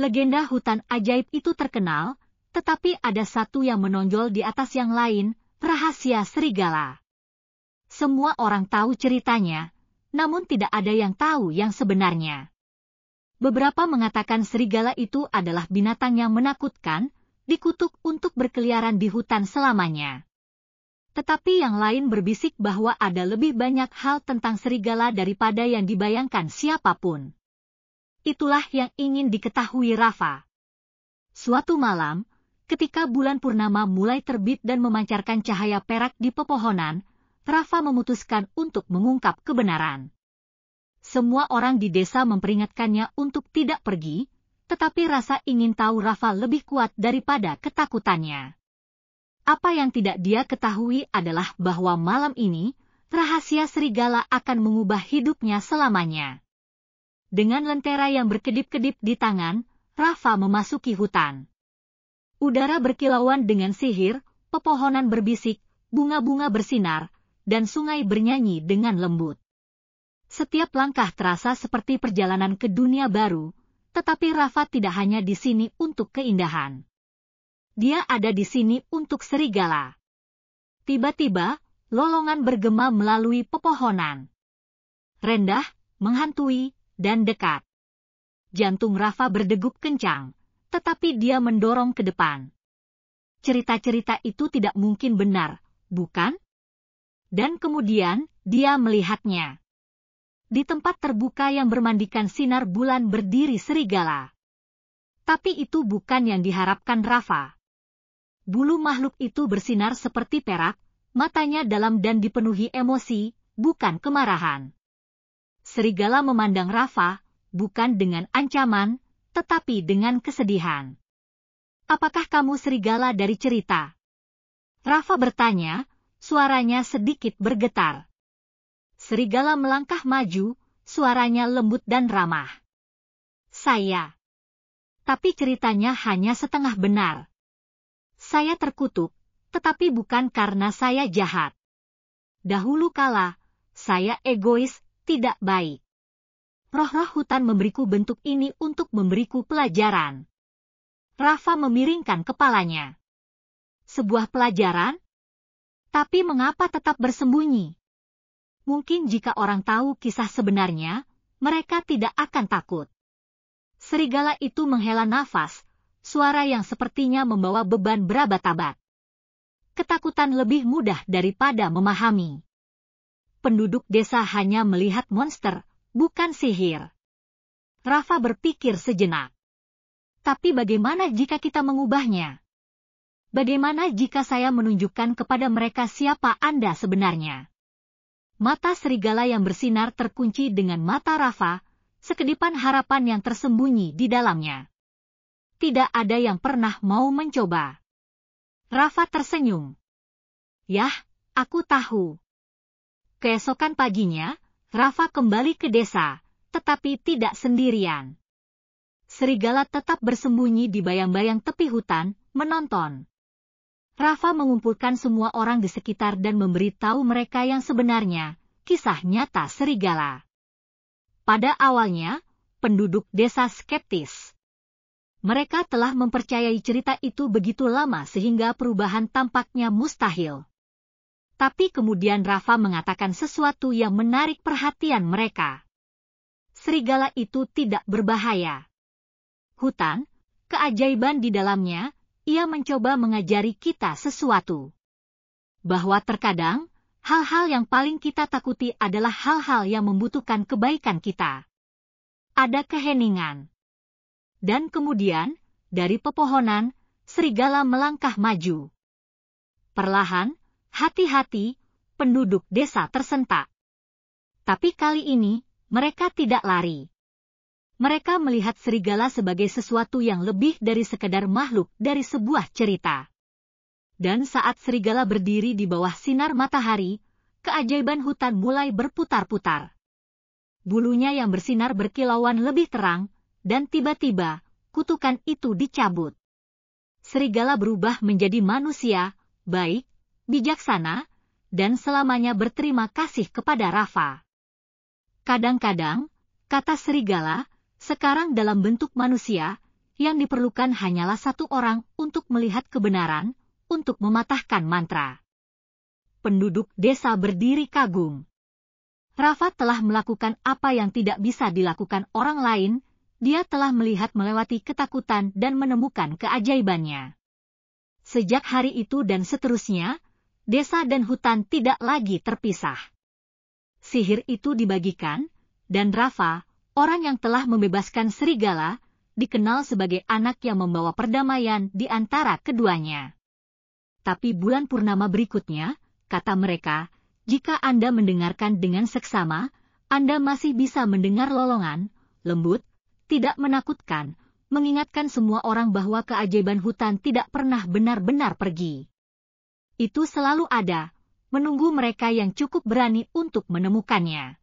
Legenda hutan ajaib itu terkenal, tetapi ada satu yang menonjol di atas yang lain, rahasia serigala. Semua orang tahu ceritanya, namun tidak ada yang tahu yang sebenarnya. Beberapa mengatakan serigala itu adalah binatang yang menakutkan, dikutuk untuk berkeliaran di hutan selamanya. Tetapi yang lain berbisik bahwa ada lebih banyak hal tentang serigala daripada yang dibayangkan siapapun. Itulah yang ingin diketahui Rafa. Suatu malam, ketika bulan purnama mulai terbit dan memancarkan cahaya perak di pepohonan, Rafa memutuskan untuk mengungkap kebenaran. Semua orang di desa memperingatkannya untuk tidak pergi, tetapi rasa ingin tahu Rafa lebih kuat daripada ketakutannya. Apa yang tidak dia ketahui adalah bahwa malam ini, rahasia serigala akan mengubah hidupnya selamanya. Dengan lentera yang berkedip-kedip di tangan, Rafa memasuki hutan. Udara berkilauan dengan sihir, pepohonan berbisik, bunga-bunga bersinar, dan sungai bernyanyi dengan lembut. Setiap langkah terasa seperti perjalanan ke dunia baru, tetapi Rafa tidak hanya di sini untuk keindahan. Dia ada di sini untuk serigala. Tiba-tiba, lolongan bergema melalui pepohonan. Rendah, menghantui, dan dekat. Jantung Rafa berdegup kencang, tetapi dia mendorong ke depan. Cerita-cerita itu tidak mungkin benar, bukan? Dan kemudian, dia melihatnya. Di tempat terbuka yang bermandikan sinar bulan berdiri serigala. Tapi itu bukan yang diharapkan Rafa. Bulu makhluk itu bersinar seperti perak, matanya dalam dan dipenuhi emosi, bukan kemarahan. Serigala memandang Rafa, bukan dengan ancaman, tetapi dengan kesedihan. Apakah kamu serigala dari cerita? Rafa bertanya, suaranya sedikit bergetar. Serigala melangkah maju, suaranya lembut dan ramah. Saya. Tapi ceritanya hanya setengah benar. Saya terkutuk, tetapi bukan karena saya jahat. Dahulu kala, saya egois, tidak baik. Roh-roh hutan memberiku bentuk ini untuk memberiku pelajaran. Rafa memiringkan kepalanya. Sebuah pelajaran? Tapi mengapa tetap bersembunyi? Mungkin jika orang tahu kisah sebenarnya, mereka tidak akan takut. Serigala itu menghela nafas, suara yang sepertinya membawa beban berabad-abad. Ketakutan lebih mudah daripada memahami. Penduduk desa hanya melihat monster, bukan sihir. Rafa berpikir sejenak. Tapi bagaimana jika kita mengubahnya? Bagaimana jika saya menunjukkan kepada mereka siapa Anda sebenarnya? Mata serigala yang bersinar terkunci dengan mata Rafa, sekedipan harapan yang tersembunyi di dalamnya. Tidak ada yang pernah mau mencoba. Rafa tersenyum. Yah, aku tahu. Keesokan paginya, Rafa kembali ke desa, tetapi tidak sendirian. Serigala tetap bersembunyi di bayang-bayang tepi hutan, menonton. Rafa mengumpulkan semua orang di sekitar dan memberitahu mereka yang sebenarnya, kisah nyata serigala. Pada awalnya, penduduk desa skeptis. Mereka telah mempercayai cerita itu begitu lama sehingga perubahan tampaknya mustahil. Tapi kemudian Rafa mengatakan sesuatu yang menarik perhatian mereka. Serigala itu tidak berbahaya. Hutan, keajaiban di dalamnya, ia mencoba mengajari kita sesuatu. Bahwa terkadang, hal-hal yang paling kita takuti adalah hal-hal yang membutuhkan kebaikan kita. Ada keheningan. Dan kemudian, dari pepohonan, serigala melangkah maju. Perlahan, hati-hati, penduduk desa tersentak. Tapi kali ini, mereka tidak lari. Mereka melihat serigala sebagai sesuatu yang lebih dari sekedar makhluk dari sebuah cerita. Dan saat serigala berdiri di bawah sinar matahari, keajaiban hutan mulai berputar-putar. Bulunya yang bersinar berkilauan lebih terang, dan tiba-tiba, kutukan itu dicabut. Serigala berubah menjadi manusia, baik, bijaksana, dan selamanya berterima kasih kepada Rafa. Kadang-kadang, kata serigala, sekarang dalam bentuk manusia, yang diperlukan hanyalah satu orang untuk melihat kebenaran, untuk mematahkan mantra. Penduduk desa berdiri kagum. Rafa telah melakukan apa yang tidak bisa dilakukan orang lain, dia telah melihat melewati ketakutan dan menemukan keajaibannya. Sejak hari itu dan seterusnya, desa dan hutan tidak lagi terpisah. Sihir itu dibagikan, dan Rafa, orang yang telah membebaskan serigala, dikenal sebagai anak yang membawa perdamaian di antara keduanya. Tapi bulan purnama berikutnya, kata mereka, jika Anda mendengarkan dengan seksama, Anda masih bisa mendengar lolongan, lembut, tidak menakutkan, mengingatkan semua orang bahwa keajaiban hutan tidak pernah benar-benar pergi. Itu selalu ada, menunggu mereka yang cukup berani untuk menemukannya.